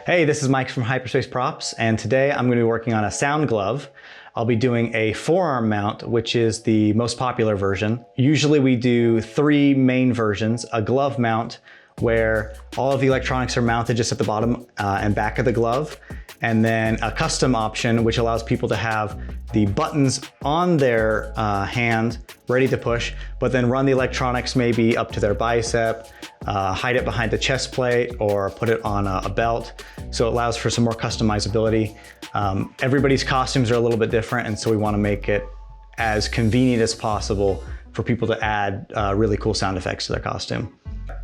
Hey, this is Mike from Hyperspace Props, and today I'm going to be working on a sound glove. I'll be doing a forearm mount, which is the most popular version. Usually we do three main versions: a glove mount, where all of the electronics are mounted just at the bottom and back of the glove, and then a custom option, which allows people to have the buttons on their hand ready to push, but then run the electronics maybe up to their bicep, hide it behind the chest plate, or put it on a belt. So it allows for some more customizability. Everybody's costumes are a little bit different, and so we want to make it as convenient as possible for people to add really cool sound effects to their costume.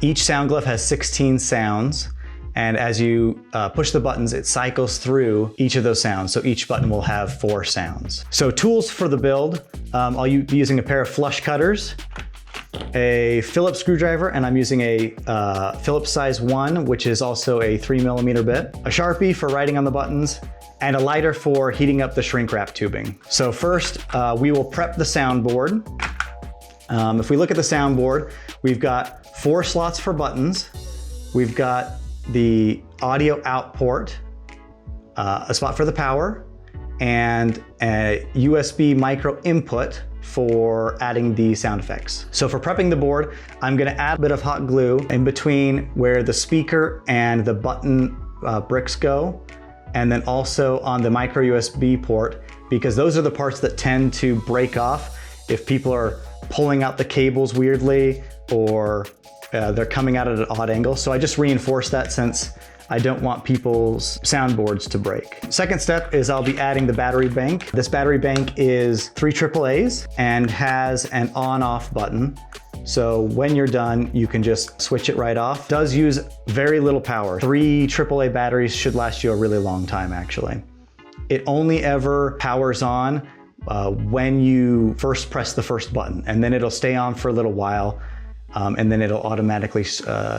Each sound glove has 16 sounds, and as you push the buttons, it cycles through each of those sounds. So each button will have 4 sounds. So tools for the build, I'll be using a pair of flush cutters, a Phillips screwdriver, and I'm using a Phillips size 1, which is also a 3mm bit, a Sharpie for writing on the buttons, and a lighter for heating up the shrink wrap tubing. So first, we will prep the soundboard. If we look at the soundboard, we've got 4 slots for buttons. We've got the audio out port, a spot for the power, and a USB micro input for adding the sound effects. So for prepping the board, I'm gonna add a bit of hot glue in between where the speaker and the button bricks go, and then also on the micro USB port, because those are the parts that tend to break off if people are pulling out the cables weirdly, or they're coming out at an odd angle. So I just reinforce that since I don't want people's soundboards to break. Second step is I'll be adding the battery bank. This battery bank is 3 AAAs and has an on-off button. So when you're done, you can just switch it right off. It does use very little power. 3 AAA batteries should last you a really long time, actually. It only ever powers on when you first press the first button, and then it'll stay on for a little while. And then it'll automatically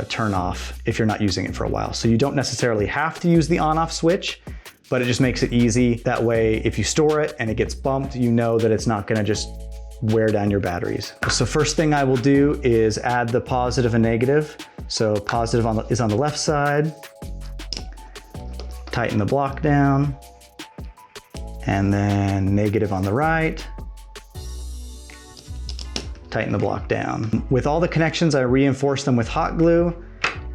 turn off if you're not using it for a while. So you don't necessarily have to use the on-off switch, but it just makes it easy. That way, if you store it and it gets bumped, you know that it's not gonna just wear down your batteries. So first thing I will do is add the positive and negative. So positive is on the left side, tighten the block down, and then negative on the right, tighten the block down. With all the connections, I reinforce them with hot glue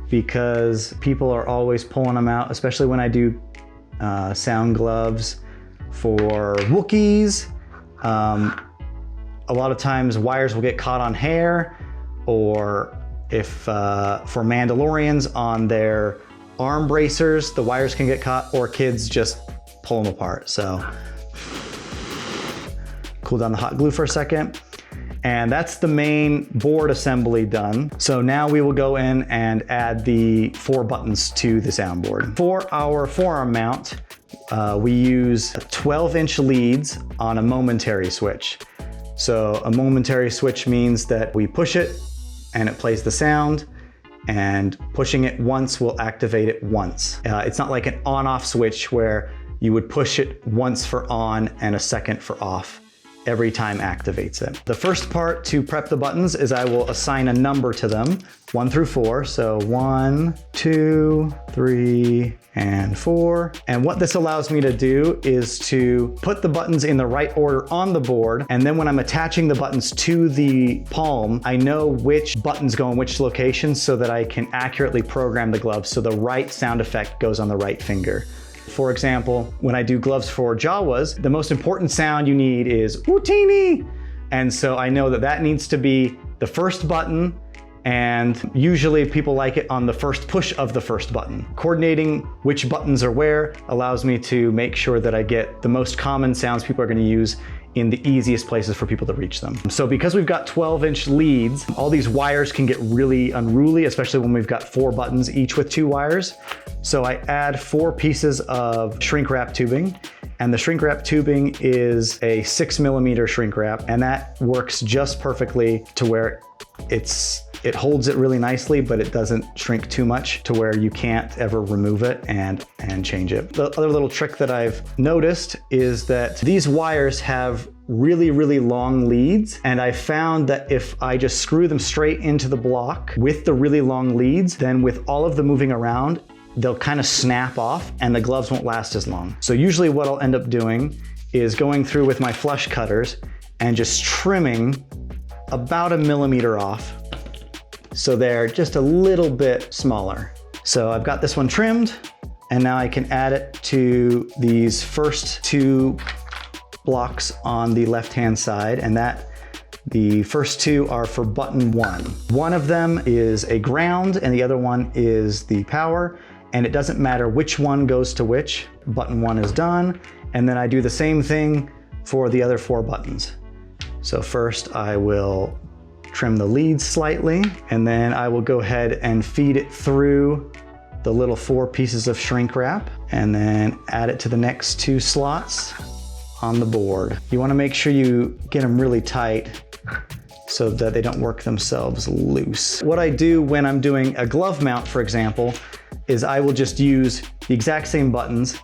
because people are always pulling them out, especially when I do sound gloves for Wookiees. A lot of times wires will get caught on hair, or if for Mandalorians on their arm bracers, the wires can get caught, or kids just pull them apart. So cool down the hot glue for a second. And that's the main board assembly done. So now we will go in and add the 4 buttons to the soundboard. For our forearm mount, we use 12-inch leads on a momentary switch. So a momentary switch means that we push it and it plays the sound, and pushing it once will activate it once. It's not like an on-off switch where you would push it once for on and a second for off. Every time activates it. The first part to prep the buttons is I will assign a number to them, 1 through 4. So 1, 2, 3, and 4. And what this allows me to do is to put the buttons in the right order on the board. And then when I'm attaching the buttons to the palm, I know which buttons go in which location so that I can accurately program the glove so the right sound effect goes on the right finger. For example, when I do gloves for Jawas, the most important sound you need is Wootini! And so I know that that needs to be the first button, and usually people like it on the first push of the first button. Coordinating which buttons are where allows me to make sure that I get the most common sounds people are going to use in the easiest places for people to reach them. So because we've got 12-inch leads, all these wires can get really unruly, especially when we've got 4 buttons, each with 2 wires. So I add 4 pieces of shrink wrap tubing, and the shrink wrap tubing is a 6mm shrink wrap, and that works just perfectly to where it holds it really nicely, but it doesn't shrink too much to where you can't ever remove it and change it. The other little trick that I've noticed is that these wires have really, really long leads, and I found that if I just screw them straight into the block with the really long leads, then with all of the moving around, they'll kind of snap off and the gloves won't last as long. So usually what I'll end up doing is going through with my flush cutters and just trimming about 1 millimeter off, so they're just a little bit smaller. So I've got this one trimmed, and now I can add it to these first 2 blocks on the left-hand side, and the first 2 are for button 1. One of them is a ground and the other one is the power, and it doesn't matter which one goes to which. Button 1 is done, and then I do the same thing for the other 4 buttons. So first I will trim the leads slightly, and then I will go ahead and feed it through the little 4 pieces of shrink wrap, and then add it to the next 2 slots on the board. You want to make sure you get them really tight so that they don't work themselves loose. What I do when I'm doing a glove mount, for example, is I will just use the exact same buttons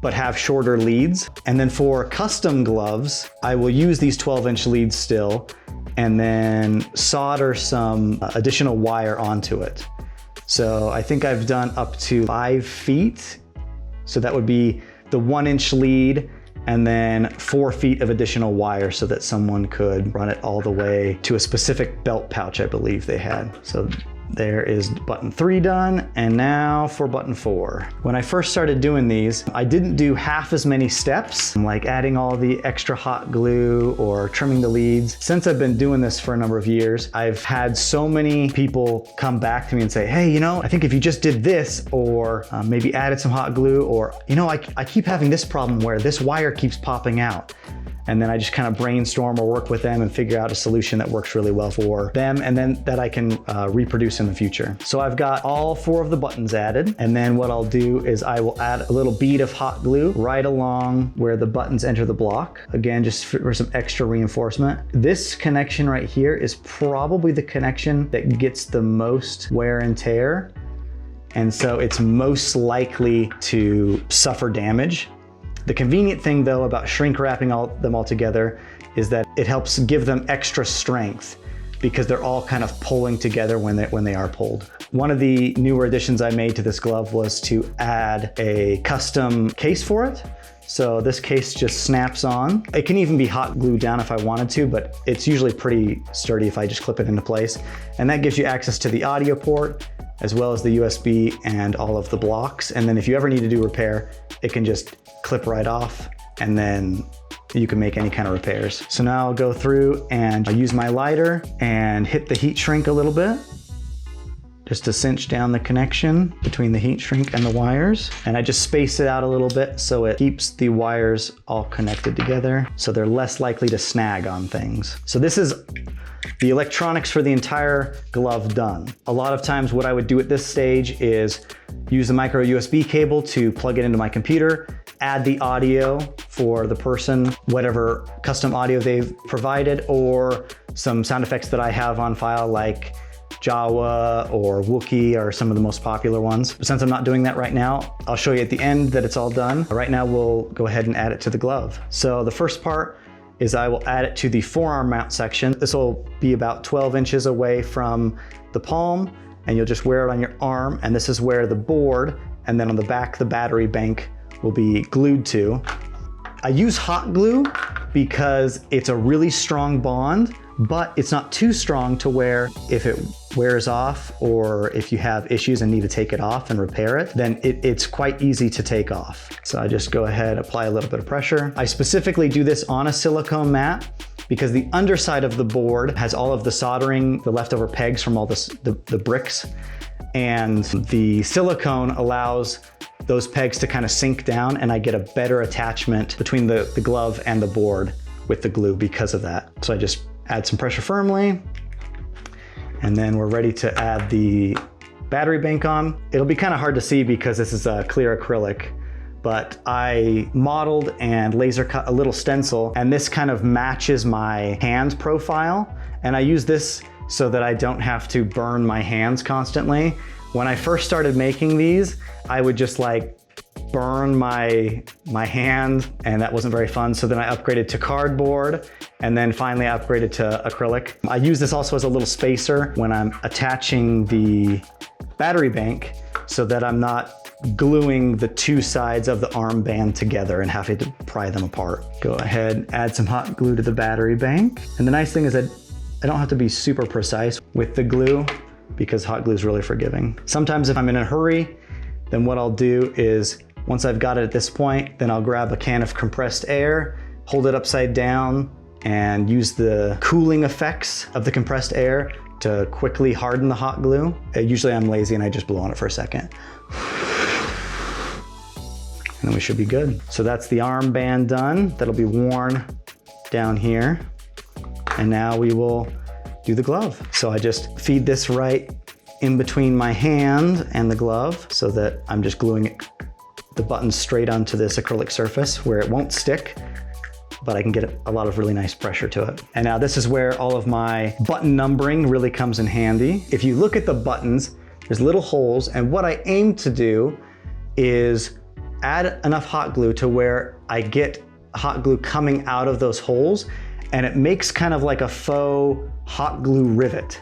but have shorter leads. And then for custom gloves, I will use these 12-inch leads still and then solder some additional wire onto it. So I think I've done up to 5 feet. So that would be the 1-inch lead and then 4 feet of additional wire so that someone could run it all the way to a specific belt pouch I believe they had. So there is button 3 done, and now for button 4. When I first started doing these, I didn't do half as many steps, like adding all the extra hot glue or trimming the leads. Since I've been doing this for a number of years, I've had so many people come back to me and say, hey, you know, I think if you just did this, or maybe added some hot glue, or, you know, I keep having this problem where this wire keeps popping out. And then I just kind of brainstorm or work with them and figure out a solution that works really well for them, and then that I can reproduce in the future. So I've got all 4 of the buttons added, and then what I'll do is I will add a little bead of hot glue right along where the buttons enter the block. Again, just for some extra reinforcement. This connection right here is probably the connection that gets the most wear and tear, and so it's most likely to suffer damage. The convenient thing though about shrink wrapping them all together is that it helps give them extra strength because they're all kind of pulling together when they are pulled. One of the newer additions I made to this glove was to add a custom case for it. So this case just snaps on. It can even be hot glued down if I wanted to, but it's usually pretty sturdy if I just clip it into place. And that gives you access to the audio port, as well as the USB and all of the blocks. And then if you ever need to do repair, it can just clip right off, and then you can make any kind of repairs. So now I'll go through and I'll use my lighter and hit the heat shrink a little bit, just to cinch down the connection between the heat shrink and the wires. And I just space it out a little bit so it keeps the wires all connected together, so they're less likely to snag on things. So this is the electronics for the entire glove done. A lot of times what I would do at this stage is use the micro USB cable to plug it into my computer, add the audio for the person, whatever custom audio they've provided, or some sound effects that I have on file like Jawa or Wookiee are some of the most popular ones. But since I'm not doing that right now, I'll show you at the end that it's all done. Right now we'll go ahead and add it to the glove. So the first part is I will add it to the forearm mount section. This will be about 12 inches away from the palm, and you'll just wear it on your arm, and this is where the board, and then on the back the battery bank will be glued to. I use hot glue because it's a really strong bond, but it's not too strong to where if it wears off or if you have issues and need to take it off and repair it, then it's quite easy to take off. So I just go ahead, apply a little bit of pressure. I specifically do this on a silicone mat because the underside of the board has all of the soldering, the leftover pegs from all the bricks, and the silicone allows those pegs to kind of sink down, and I get a better attachment between the glove and the board with the glue because of that. So I just add some pressure firmly, and then we're ready to add the battery bank on. It'll be kind of hard to see because this is a clear acrylic, but I modeled and laser cut a little stencil, and this kind of matches my hand profile. And I use this so that I don't have to burn my hands constantly. When I first started making these, I would just like burn my hand, and that wasn't very fun. So then I upgraded to cardboard, and then finally I upgraded to acrylic. I use this also as a little spacer when I'm attaching the battery bank so that I'm not gluing the two sides of the armband together and having to pry them apart. Go ahead, add some hot glue to the battery bank. And the nice thing is that I don't have to be super precise with the glue because hot glue is really forgiving. Sometimes if I'm in a hurry, then what I'll do is once I've got it at this point, then I'll grab a can of compressed air, hold it upside down, and use the cooling effects of the compressed air to quickly harden the hot glue. Usually I'm lazy and I just blow on it for a second. And then we should be good. So that's the armband done. That'll be worn down here. And now we will do the glove. So I just feed this right in between my hand and the glove so that I'm just gluing the buttons straight onto this acrylic surface where it won't stick, but I can get a lot of really nice pressure to it. And now this is where all of my button numbering really comes in handy. If you look at the buttons, there's little holes, and what I aim to do is add enough hot glue to where I get hot glue coming out of those holes, and it makes kind of like a faux hot glue rivet.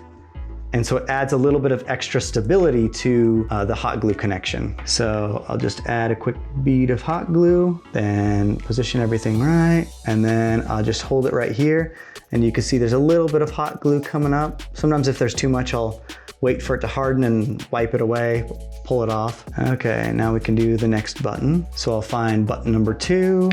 And so it adds a little bit of extra stability to the hot glue connection. So I'll just add a quick bead of hot glue, then position everything right, and then I'll just hold it right here. And you can see there's a little bit of hot glue coming up. Sometimes if there's too much, I'll wait for it to harden and wipe it away, pull it off. Okay, now we can do the next button. So I'll find button number 2,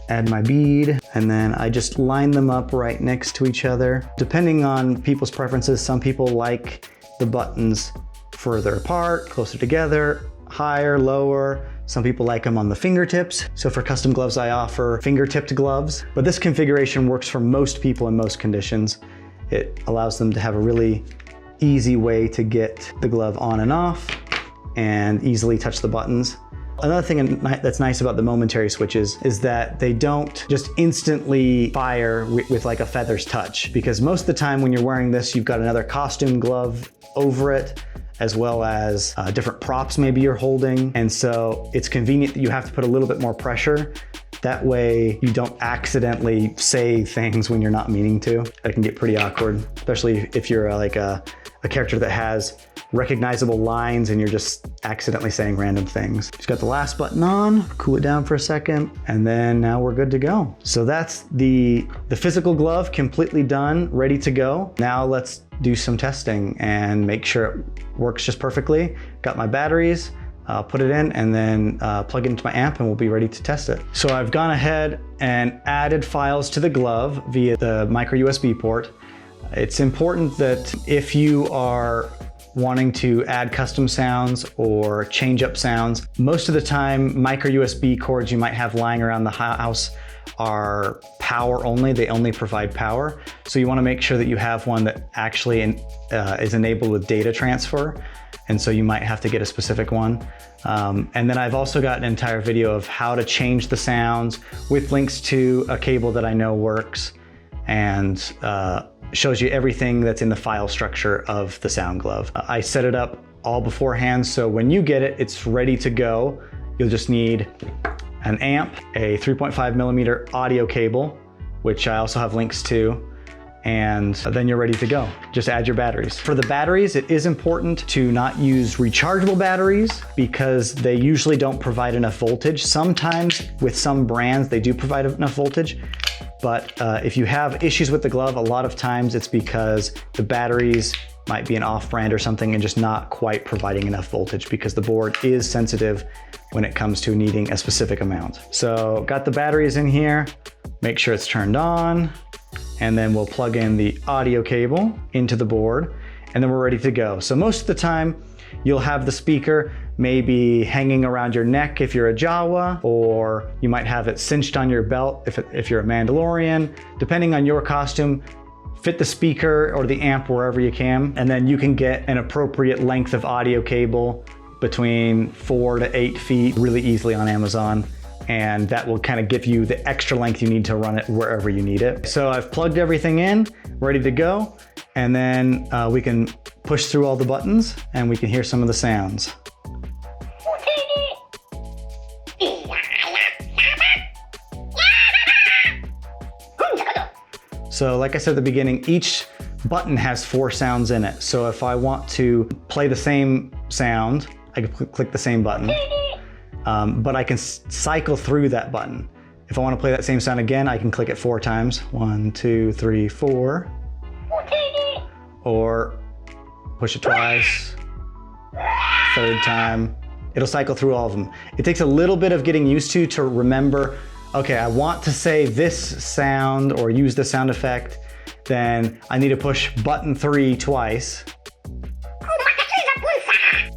add my bead, and then I just line them up right next to each other. Depending on people's preferences, some people like the buttons further apart, closer together, higher, lower. Some people like them on the fingertips. So for custom gloves, I offer finger-tipped gloves, but this configuration works for most people in most conditions. It allows them to have a really easy way to get the glove on and off and easily touch the buttons. Another thing that's nice about the momentary switches is that they don't just instantly fire with like a feather's touch, because most of the time when you're wearing this, you've got another costume glove over it, as well as different props maybe you're holding. And so it's convenient that you have to put a little bit more pressure. That way you don't accidentally say things when you're not meaning to. That can get pretty awkward, especially if you're like a character that has recognizable lines and you're just accidentally saying random things. Just got the last button on, cool it down for a second, and then now we're good to go. So that's the physical glove completely done, ready to go. Now let's do some testing and make sure it works just perfectly. Got my batteries, I'll put it in and then plug it into my amp and we'll be ready to test it. So I've gone ahead and added files to the glove via the micro USB port. It's important that if you are wanting to add custom sounds or change up sounds, most of the time micro USB cords you might have lying around the house are power only. They only provide power. So you want to make sure that you have one that actually is enabled with data transfer. And so you might have to get a specific one. And then I've also got an entire video of how to change the sounds with links to a cable that I know works and shows you everything that's in the file structure of the Sound Glove. I set it up all beforehand, so when you get it, it's ready to go. You'll just need an amp, a 3.5mm audio cable, which I also have links to, and then you're ready to go. Just add your batteries. For the batteries, it is important to not use rechargeable batteries because they usually don't provide enough voltage. Sometimes with some brands, they do provide enough voltage. But if you have issues with the glove, a lot of times it's because the batteries might be an off-brand or something and just not quite providing enough voltage because the board is sensitive when it comes to needing a specific amount. So got the batteries in here, make sure it's turned on, and then we'll plug in the audio cable into the board, and then we're ready to go. So most of the time, you'll have the speaker maybe hanging around your neck if you're a Jawa, or you might have it cinched on your belt if you're a Mandalorian. Depending on your costume, fit the speaker or the amp wherever you can, and then you can get an appropriate length of audio cable between 4 to 8 feet really easily on Amazon. And that will kind of give you the extra length you need to run it wherever you need it. So I've plugged everything in, ready to go. And then we can push through all the buttons and we can hear some of the sounds. So like I said at the beginning, each button has 4 sounds in it. So if I want to play the same sound, I can click the same button, but I can cycle through that button. If I want to play that same sound again, I can click it 4 times. 1, 2, 3, 4. Or push it twice. 3rd time. It'll cycle through all of them. It takes a little bit of getting used to remember, okay, I want to say this sound or use this sound effect, then I need to push button 3 twice.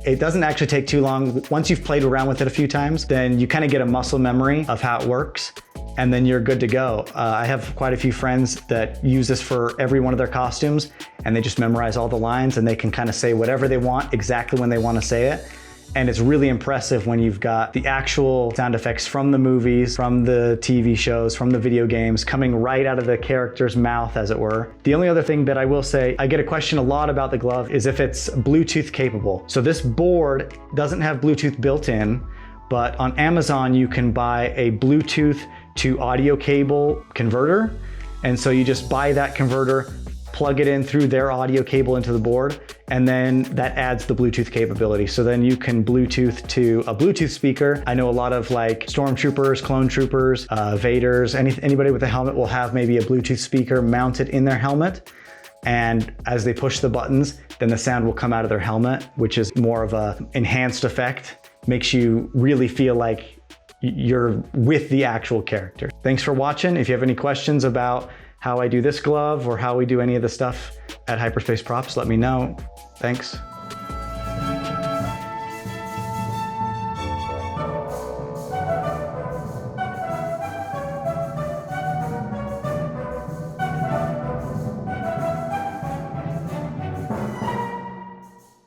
It doesn't actually take too long. Once you've played around with it a few times, then you kind of get a muscle memory of how it works, and then you're good to go. I have quite a few friends that use this for every one of their costumes, and they just memorize all the lines, and they can kind of say whatever they want exactly when they want to say it. And it's really impressive when you've got the actual sound effects from the movies, from the TV shows, from the video games, coming right out of the character's mouth, as it were. The only other thing that I will say, I get a question a lot about the glove, is if it's Bluetooth capable. So this board doesn't have Bluetooth built in, but on Amazon you can buy a Bluetooth to audio cable converter. And so you just buy that converter, plug it in through their audio cable into the board, and then that adds the Bluetooth capability. So then you can Bluetooth to a Bluetooth speaker. I know a lot of like stormtroopers, clone troopers, Vaders, anybody with a helmet will have maybe a Bluetooth speaker mounted in their helmet. And as they push the buttons, then the sound will come out of their helmet, which is more of a enhanced effect. Makes you really feel like you're with the actual character. Thanks for watching. If you have any questions about how I do this glove or how we do any of the stuff at Hyperspace Props, let me know. Thanks.